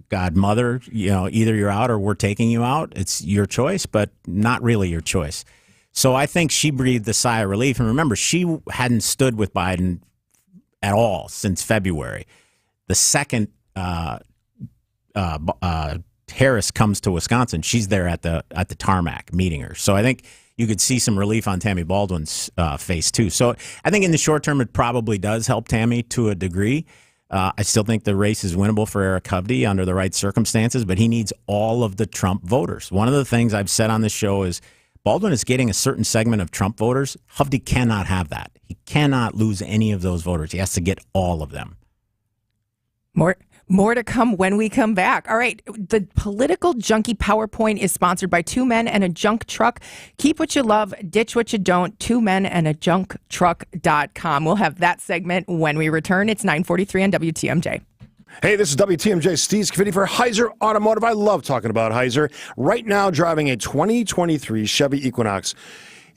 Godmother, either you're out or we're taking you out. It's your choice, but not really your choice. So I think she breathed a sigh of relief. And remember, she hadn't stood with Biden at all since February. The second Harris comes to Wisconsin, she's there at the tarmac meeting her. So I think you could see some relief on Tammy Baldwin's face too. So I think in the short term, it probably does help Tammy to a degree. I still think the race is winnable for Eric Hovde under the right circumstances, but he needs all of the Trump voters. One of the things I've said on this show is Baldwin is getting a certain segment of Trump voters. Hovde cannot have that. He cannot lose any of those voters. He has to get all of them. More to come when we come back. All right. The Political Junkie PowerPoint is sponsored by Two Men and a Junk Truck. Keep what you love, ditch what you don't. twomenandajuncktruck.com. We'll have that segment when we return. It's 9:43 on WTMJ. Hey, this is WTMJ Steve Scafidi for Heiser Automotive. I love talking about Heiser. Right now, driving a 2023 Chevy Equinox.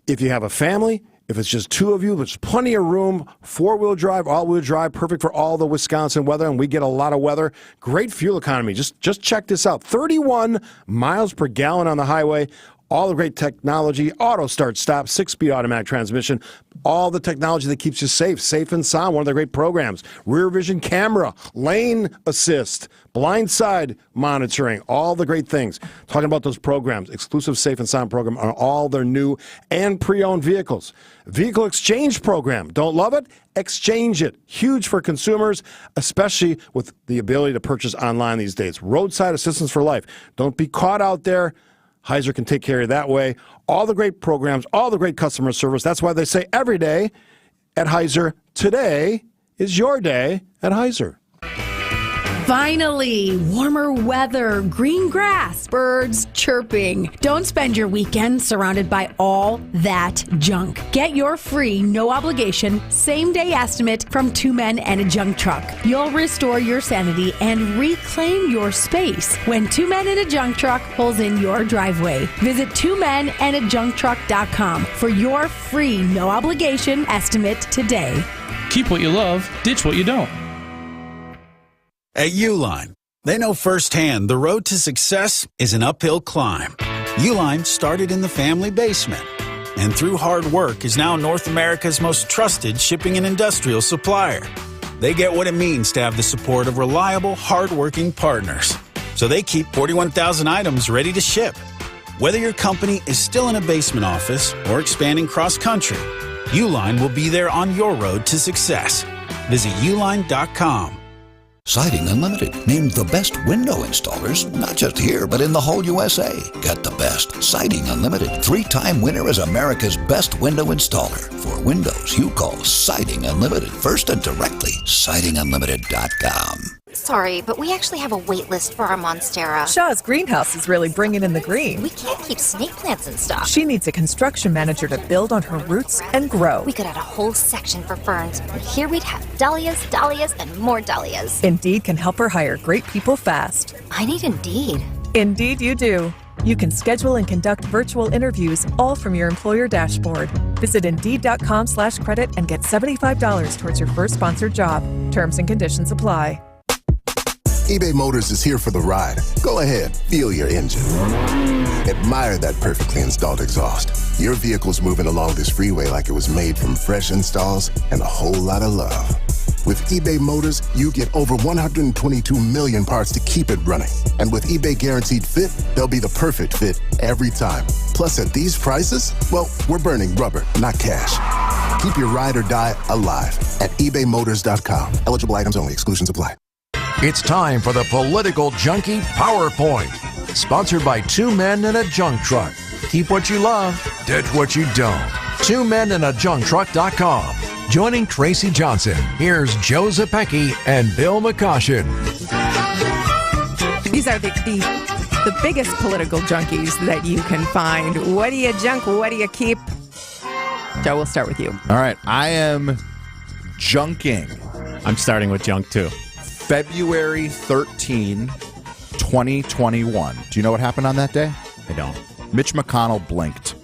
If you have a family, If it's just two of you, there's plenty of room. 4-wheel drive, all-wheel drive, perfect for all the Wisconsin weather, and we get a lot of weather. Great fuel economy. Just check this out. 31 miles per gallon on the highway. All the great technology, auto start stop, 6-speed automatic transmission, all the technology that keeps you safe and sound, one of the great programs. Rear vision camera, lane assist, blind side monitoring, all the great things. Talking about those programs, exclusive safe and sound program on all their new and pre-owned vehicles. Vehicle exchange program. Don't love it? Exchange it. Huge for consumers, especially with the ability to purchase online these days. Roadside assistance for life. Don't be caught out there. Heiser can take care of you that way. All the great programs, all the great customer service. That's why they say every day at Heiser, today is your day at Heiser. Finally, warmer weather, green grass, birds chirping. Don't spend your weekend surrounded by all that junk. Get your free, no obligation, same-day estimate from Two Men and a Junk Truck. You'll restore your sanity and reclaim your space when Two Men and a Junk Truck pulls in your driveway. Visit twomenandajuncktruck.com for your free, no obligation estimate today. Keep what you love, ditch what you don't. At Uline, they know firsthand the road to success is an uphill climb. Uline started in the family basement, and through hard work is now North America's most trusted shipping and industrial supplier. They get what it means to have the support of reliable, hard-working partners. So they keep 41,000 items ready to ship. Whether your company is still in a basement office or expanding cross-country, Uline will be there on your road to success. Visit uline.com. Siding Unlimited, named the best window installers, not just here, but in the whole USA. Get the best. Siding Unlimited, 3-time winner as America's best window installer. For windows, you call Siding Unlimited first and directly. SidingUnlimited.com. Sorry, but we actually have a wait list for our Monstera. Shaw's greenhouse is really bringing in the green. We can't keep snake plants in stock. She needs a construction manager to build on her roots and grow. We could add a whole section for ferns, and here we'd have dahlias, and more dahlias. Indeed can help her hire great people fast. I need Indeed. Indeed you do. You can schedule and conduct virtual interviews all from your employer dashboard. Visit Indeed.com/credit and get $75 towards your first sponsored job. Terms and conditions apply. eBay Motors is here for the ride. Go ahead, feel your engine. Admire that perfectly installed exhaust. Your vehicle's moving along this freeway like it was made from fresh installs and a whole lot of love. With eBay Motors, you get over 122 million parts to keep it running. And with eBay Guaranteed Fit, they'll be the perfect fit every time. Plus, at these prices, well, we're burning rubber, not cash. Keep your ride or die alive at ebaymotors.com. Eligible items only. Exclusions apply. It's time for the Political Junkie PowerPoint, sponsored by Two Men and a Junk Truck. Keep what you love, ditch what you don't. TwoMenAndAJunkTruck.com. Joining Tracy Johnson, here's Joe Zapecki and Bill McCoshen. These are the biggest political junkies that you can find. What do you junk? What do you keep? Joe, we'll start with you. All right. I am junking. I'm starting with junk, too. February 13, 2021. Do you know what happened on that day? I don't. Mitch McConnell blinked.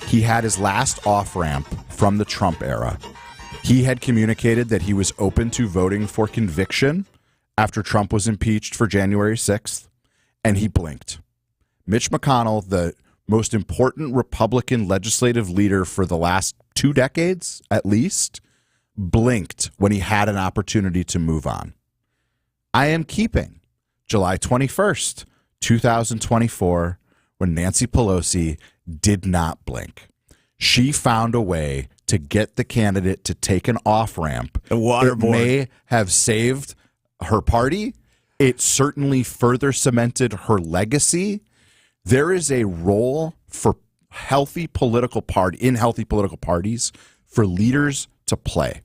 He had his last off-ramp from the Trump era. He had communicated that he was open to voting for conviction after Trump was impeached for January 6th, and he blinked. Mitch McConnell, the most important Republican legislative leader for the last 2 decades, at least, blinked when he had an opportunity to move on. I am keeping July 21st, 2024, when Nancy Pelosi did not blink. She found a way to get the candidate to take an off-ramp. The waterboard. It may have saved her party. It certainly further cemented her legacy. There is a role for healthy political parties for leaders to play.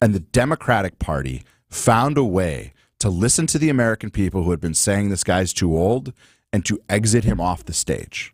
And the Democratic Party found a way to listen to the American people who had been saying this guy's too old and to exit him off the stage.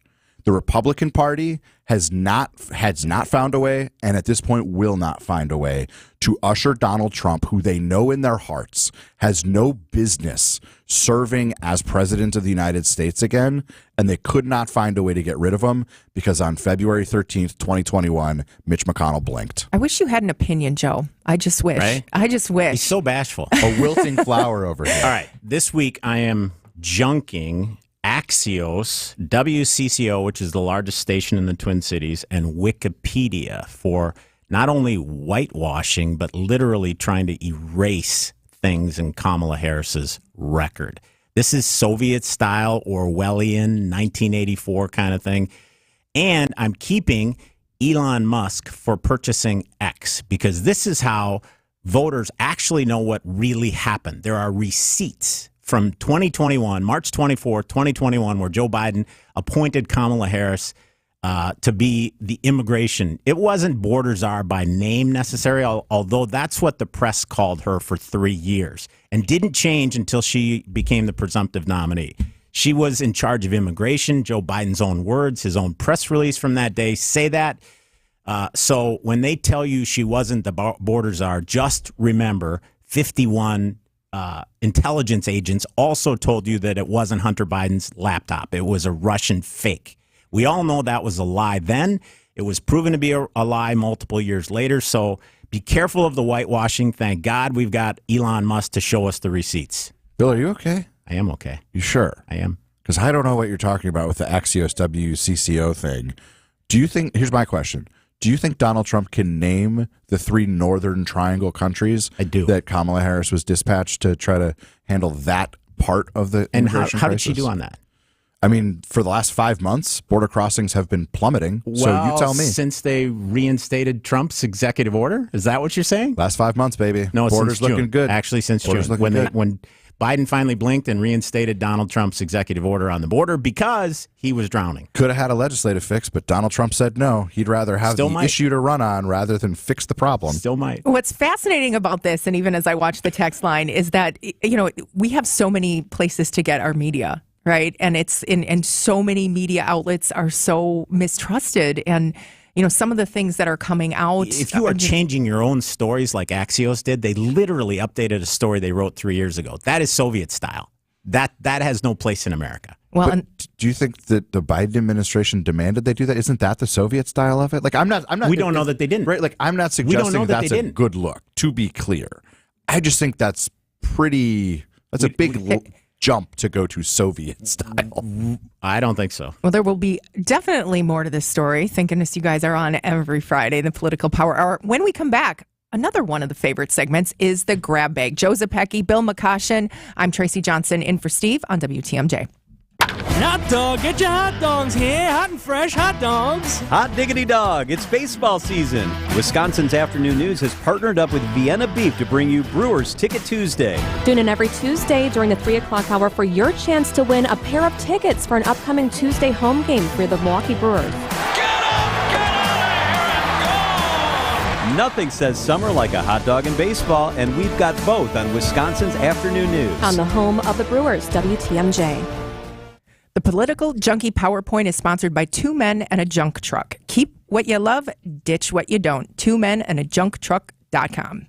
The Republican Party has not found a way, and at this point will not find a way, to usher Donald Trump, who they know in their hearts has no business serving as president of the United States again, and they could not find a way to get rid of him because on February 13th, 2021, Mitch McConnell blinked. I wish you had an opinion, Joe. I just wish. Right? I just wish. He's so bashful. A wilting flower over here. All right. This week I am junking Axios, WCCO, which is the largest station in the Twin Cities, and Wikipedia for not only whitewashing, but literally trying to erase things in Kamala Harris's record. This is Soviet-style, Orwellian, 1984 kind of thing. And I'm keeping Elon Musk for purchasing X because this is how voters actually know what really happened. There are receipts from 2021, March 24th, 2021, where Joe Biden appointed Kamala Harris to be the immigration. It wasn't border czar by name necessarily, although that's what the press called her for 3 years and didn't change until she became the presumptive nominee. She was in charge of immigration. Joe Biden's own words, his own press release from that day say that. So when they tell you she wasn't the border czar, just remember 51 intelligence agents also told you that it wasn't Hunter Biden's laptop. It was a Russian fake. We all know that was a lie then. It was proven to be a lie multiple years later. So be careful of the whitewashing. Thank God we've got Elon Musk to show us the receipts. Bill, are you okay? I am okay. You sure? I am. Because I don't know what you're talking about with the Axios WCCO thing. Do you think, here's my question. Do you think Donald Trump can name the 3 Northern Triangle countries that Kamala Harris was dispatched to try to handle that part of the immigration how crisis? did she do on that? I mean, for the last 5 months, border crossings have been plummeting. So you tell me. Since they reinstated Trump's executive order? Is that what you're saying? Last 5 months, baby. No, Border's since June. looking good. Actually, since Border's June. looking good. When Biden finally blinked and reinstated Donald Trump's executive order on the border because he was drowning. Could have had a legislative fix, but Donald Trump said no. He'd rather have the issue to run on rather than fix the problem. Still might. What's fascinating about this, and even as I watch the text line, is that, you know, we have so many places to get our media, right? And it's and so many media outlets are so mistrusted. And, you know, some of the things that are coming out. If you are changing your own stories like Axios did, they literally updated a story they wrote 3 years ago. That is Soviet style. That has no place in America. Well, but do you think that the Biden administration demanded they do that? Isn't that the Soviet style of it? Like, I'm not. We don't know that they didn't. Right? Like, I'm not suggesting that's a good look. To be clear, I just think that's pretty. That's a big jump to go to Soviet style. I don't think so. Well, there will be definitely more to this story. Thank goodness you guys are on every Friday, the Political Power Hour. When we come back, another one of the favorite segments is the Grab Bag. Joe Zapecki, Bill McCoshen. I'm Tracy Johnson in for Steve on WTMJ. Hot dog, get your hot dogs here. Hot and fresh hot dogs. Hot diggity dog, it's baseball season. Wisconsin's Afternoon News has partnered up with Vienna Beef to bring you Brewers Ticket Tuesday. Tune in every Tuesday during the 3 o'clock hour for your chance to win a pair of tickets for an upcoming Tuesday home game for the Milwaukee Brewers. Nothing says summer like a hot dog and baseball, and we've got both on Wisconsin's Afternoon News. On the home of the Brewers, WTMJ. The Political Junkie PowerPoint is sponsored by 2 Men and a Junk Truck. Keep what you love, ditch what you don't. 2menandajuncktruck.com.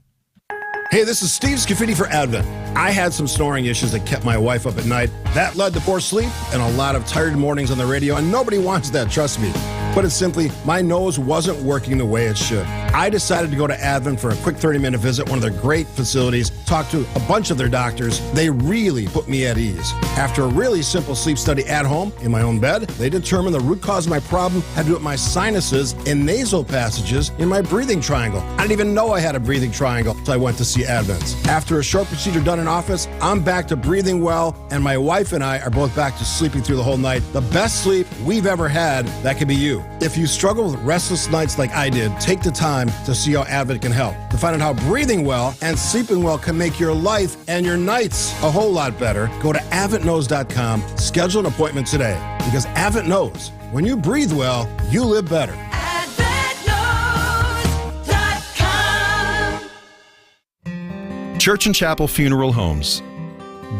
Hey, this is Steve Scafidi for Advent. I had some snoring issues that kept my wife up at night. That led to poor sleep and a lot of tired mornings on the radio, and nobody wants that, trust me. Put it simply, my nose wasn't working the way it should. I decided to go to Advent for a quick 30-minute visit, one of their great facilities, talk to a bunch of their doctors. They really put me at ease. After a really simple sleep study at home, in my own bed, they determined the root cause of my problem had to do with my sinuses and nasal passages in my breathing triangle. I didn't even know I had a breathing triangle until I went to see Advent. After a short procedure done in office, I'm back to breathing well, and my wife and I are both back to sleeping through the whole night. The best sleep we've ever had, that could be you. If you struggle with restless nights like I did, take the time to see how Advent can help. To find out how breathing well and sleeping well can make your life and your nights a whole lot better, go to AdventKnows.com, schedule an appointment today. Because Advent knows, when you breathe well, you live better. Church and Chapel Funeral Homes.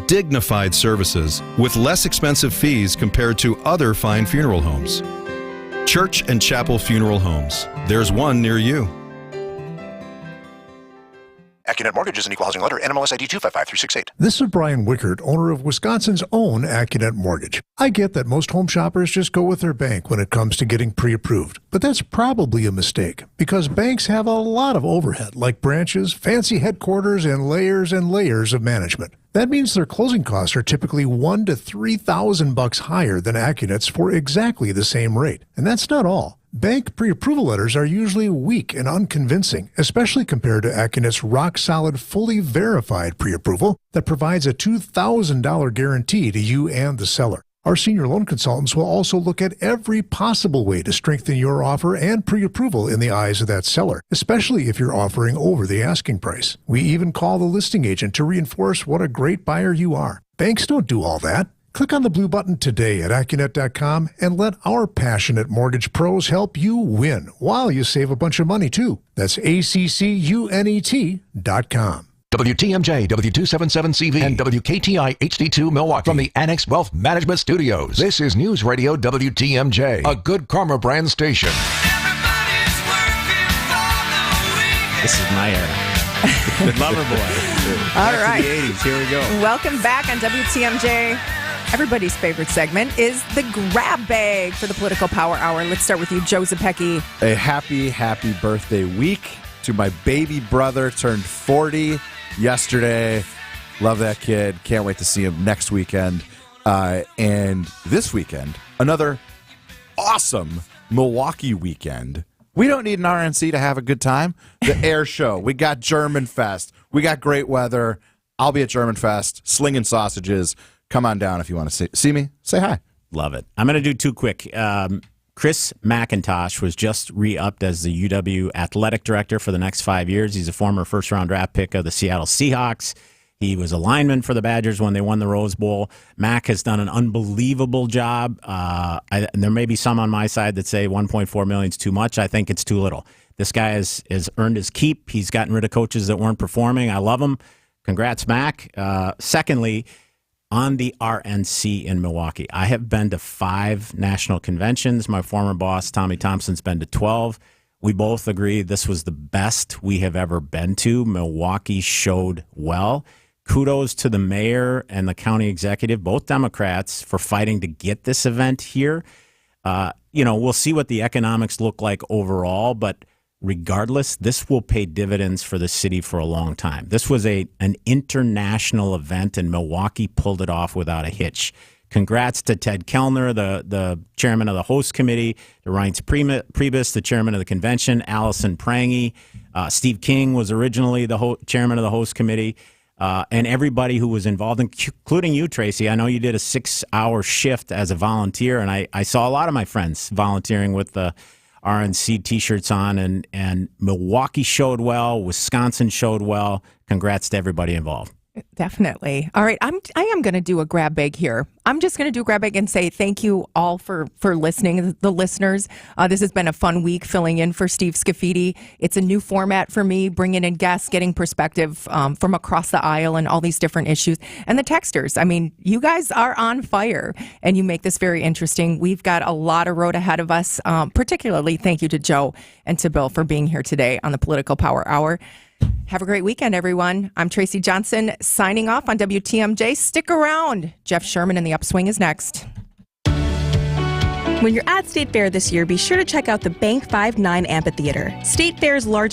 Dignified services with less expensive fees compared to other fine funeral homes. Church and Chapel Funeral Homes. There's one near you. AccuNet Mortgage is an equal housing lender. NMLS ID 255368. This is Brian Wickert, owner of Wisconsin's own AccuNet Mortgage. I get that most home shoppers just go with their bank when it comes to getting pre-approved, but that's probably a mistake because banks have a lot of overhead, like branches, fancy headquarters, and layers of management. That means their closing costs are typically $1,000 to $3,000 higher than AccuNet's for exactly the same rate. And that's not all. Bank pre-approval letters are usually weak and unconvincing, especially compared to AccuNet's rock-solid, fully verified pre-approval that provides a $2,000 guarantee to you and the seller. Our senior loan consultants will also look at every possible way to strengthen your offer and pre-approval in the eyes of that seller, especially if you're offering over the asking price. We even call the listing agent to reinforce what a great buyer you are. Banks don't do all that. Click on the blue button today at AccuNet.com and let our passionate mortgage pros help you win while you save a bunch of money, too. That's ACCUNET.com. WTMJ, W277CV, and WKTI HD2 Milwaukee from the Annex Wealth Management Studios. This is News Radio WTMJ, a Good Karma brand station. This is my era. Lover Boy. All right. To the 80s. Here we go. Welcome back on WTMJ. Everybody's favorite segment is the grab bag for the Political Power Hour. Let's start with you, Joe Zepecki. A happy birthday week to my baby brother. Turned 40 yesterday. Love that kid. Can't wait to see him next weekend. And this weekend, another awesome Milwaukee weekend. We don't need an RNC to have a good time. The air show. We got German Fest. We got great weather. I'll be at German Fest, slinging sausages. Come on down if you want to see me. Say hi. Love it. I'm going to do two quick. Chris McIntosh was just re-upped as the UW athletic director for the next 5 years. He's a former first-round draft pick of the Seattle Seahawks. He was a lineman for the Badgers when they won the Rose Bowl. Mac has done an unbelievable job. There may be some on my side that say $1.4 million is too much. I think it's too little. This guy has earned his keep. He's gotten rid of coaches that weren't performing. I love him. Congrats, Mac. Secondly, on the RNC in Milwaukee, I have been to 5 national conventions. My former boss, Tommy Thompson's been to 12. We both agree this was the best we have ever been to. Milwaukee showed well. Kudos to the mayor and the county executive, both Democrats, for fighting to get this event here. We'll see what the economics look like overall, but regardless, this will pay dividends for the city for a long time. This was an international event, and Milwaukee pulled it off without a hitch. Congrats to Ted Kellner, the chairman of the host committee, to Reince Priebus, the chairman of the convention, Allison Prangy. Steve King was originally the chairman of the host committee, and everybody who was involved, including you, Tracy. I know you did a 6-hour shift as a volunteer, and I saw a lot of my friends volunteering with the RNC T-shirts on, and Milwaukee showed well. Wisconsin showed well. Congrats to everybody involved. Definitely. All right. I am going to do a grab bag here. I'm just going to do a grab bag and say thank you all for listening, the listeners. This has been a fun week filling in for Steve Scafidi. It's a new format for me, bringing in guests, getting perspective from across the aisle and all these different issues. And the texters, I mean, you guys are on fire and you make this very interesting. We've got a lot of road ahead of us. Particularly thank you to Joe and to Bill for being here today on the Political Power Hour. Have a great weekend, everyone. I'm Tracy Johnson signing off on WTMJ. Stick around. Jeff Sherman in the Upswing is next. When you're at State Fair this year, be sure to check out the Bank 5-9 Amphitheater, State Fair's largest